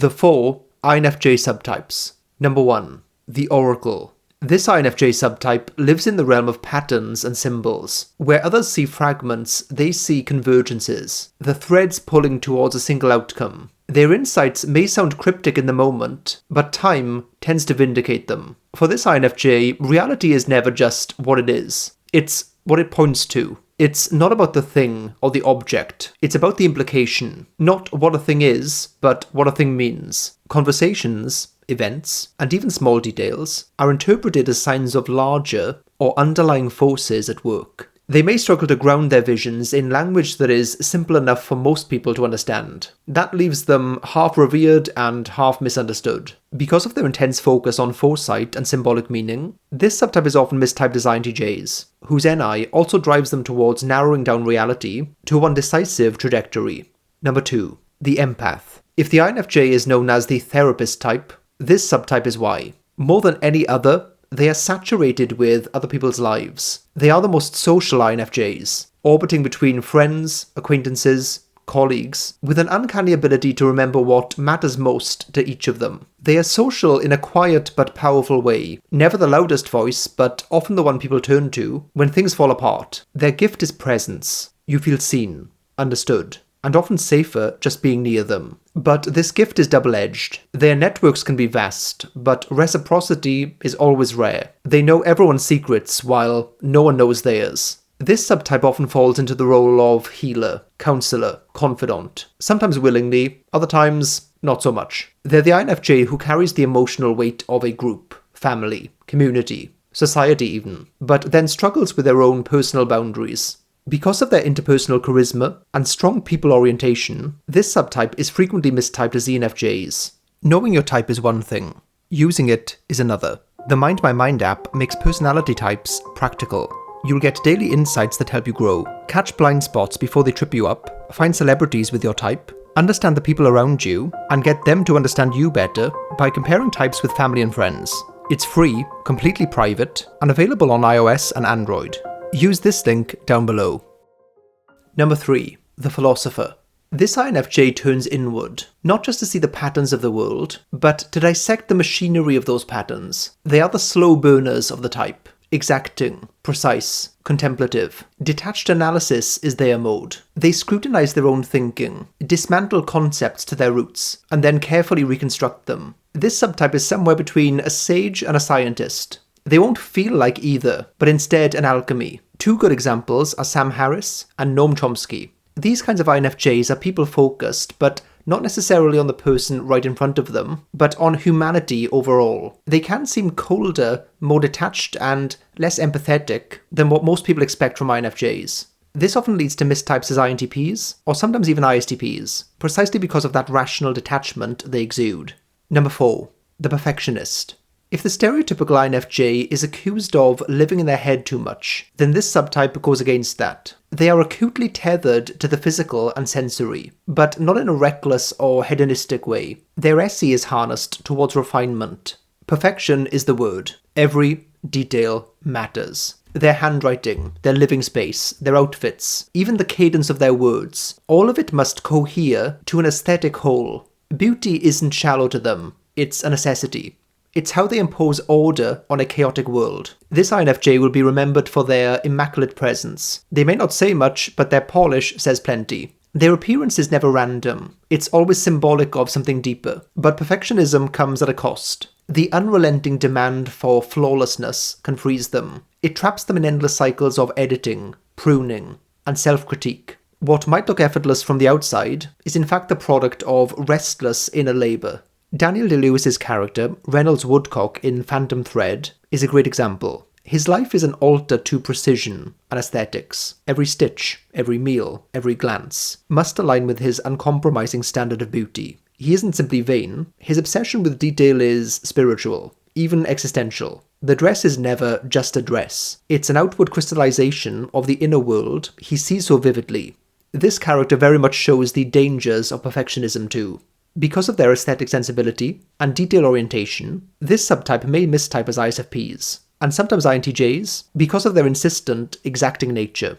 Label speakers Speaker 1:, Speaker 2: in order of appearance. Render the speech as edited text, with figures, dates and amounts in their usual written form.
Speaker 1: The 4 INFJ subtypes. Number 1. The Oracle. This INFJ subtype lives in the realm of patterns and symbols. Where others see fragments, they see convergences, the threads pulling towards a single outcome. Their insights may sound cryptic in the moment, but time tends to vindicate them. For this INFJ, reality is never just what it is. It's what it points to. It's not about the thing or the object. It's about the implication. Not what a thing is, but what a thing means. Conversations, events, and even small details are interpreted as signs of larger or underlying forces at work. They may struggle to ground their visions in language that is simple enough for most people to understand. That leaves them half revered and half misunderstood. Because of their intense focus on foresight and symbolic meaning, this subtype is often mistyped as INTJs, whose NI also drives them towards narrowing down reality to one decisive trajectory. Number 2. The Empath. If the INFJ is known as the therapist type, this subtype is why. More than any other, they are saturated with other people's lives. They are the most social INFJs, orbiting between friends, acquaintances, colleagues, with an uncanny ability to remember what matters most to each of them. They are social in a quiet but powerful way, never the loudest voice, but often the one people turn to when things fall apart. Their gift is presence. You feel seen, understood, and often safer just being near them. But this gift is double-edged. Their networks can be vast, but reciprocity is always rare. They know everyone's secrets while no one knows theirs. This subtype often falls into the role of healer, counselor, confidant, sometimes willingly, other times not so much. They're the INFJ who carries the emotional weight of a group, family, community, society even, but then struggles with their own personal boundaries. Because of their interpersonal charisma and strong people orientation, this subtype is frequently mistyped as ENFJs. Knowing your type is one thing, using it is another. The Mind My Mind app makes personality types practical. You'll get daily insights that help you grow, catch blind spots before they trip you up, find celebrities with your type, understand the people around you, and get them to understand you better by comparing types with family and friends. It's free, completely private, and available on iOS and Android. Use this link down below. Number 3. The Philosopher. This INFJ turns inward, not just to see the patterns of the world, but to dissect the machinery of those patterns. They are the slow burners of the type. Exacting, precise, contemplative. Detached analysis is their mode. They scrutinize their own thinking, dismantle concepts to their roots, and then carefully reconstruct them. This subtype is somewhere between a sage and a scientist. They won't feel like either, but instead an alchemy. Two good examples are Sam Harris and Noam Chomsky. These kinds of INFJs are people-focused, but not necessarily on the person right in front of them, but on humanity overall. They can seem colder, more detached, and less empathetic than what most people expect from INFJs. This often leads to mistypes as INTPs, or sometimes even ISTPs, precisely because of that rational detachment they exude. Number 4. The Perfectionist. If the stereotypical INFJ is accused of living in their head too much, then this subtype goes against that. They are acutely tethered to the physical and sensory, but not in a reckless or hedonistic way. Their SE is harnessed towards refinement. Perfection is the word. Every detail matters. Their handwriting, their living space, their outfits, even the cadence of their words, all of it must cohere to an aesthetic whole. Beauty isn't shallow to them, it's a necessity. It's how they impose order on a chaotic world. This INFJ will be remembered for their immaculate presence. They may not say much, but their polish says plenty. Their appearance is never random. It's always symbolic of something deeper. But perfectionism comes at a cost. The unrelenting demand for flawlessness can freeze them. It traps them in endless cycles of editing, pruning, and self-critique. What might look effortless from the outside is in fact the product of restless inner labour. Daniel Day-Lewis's character, Reynolds Woodcock in Phantom Thread, is a great example. His life is an altar to precision and aesthetics. Every stitch, every meal, every glance must align with his uncompromising standard of beauty. He isn't simply vain, his obsession with detail is spiritual, even existential. The dress is never just a dress. It's an outward crystallization of the inner world he sees so vividly. This character very much shows the dangers of perfectionism too. Because of their aesthetic sensibility and detail orientation, this subtype may mistype as ISFPs, and sometimes INTJs, because of their insistent, exacting nature.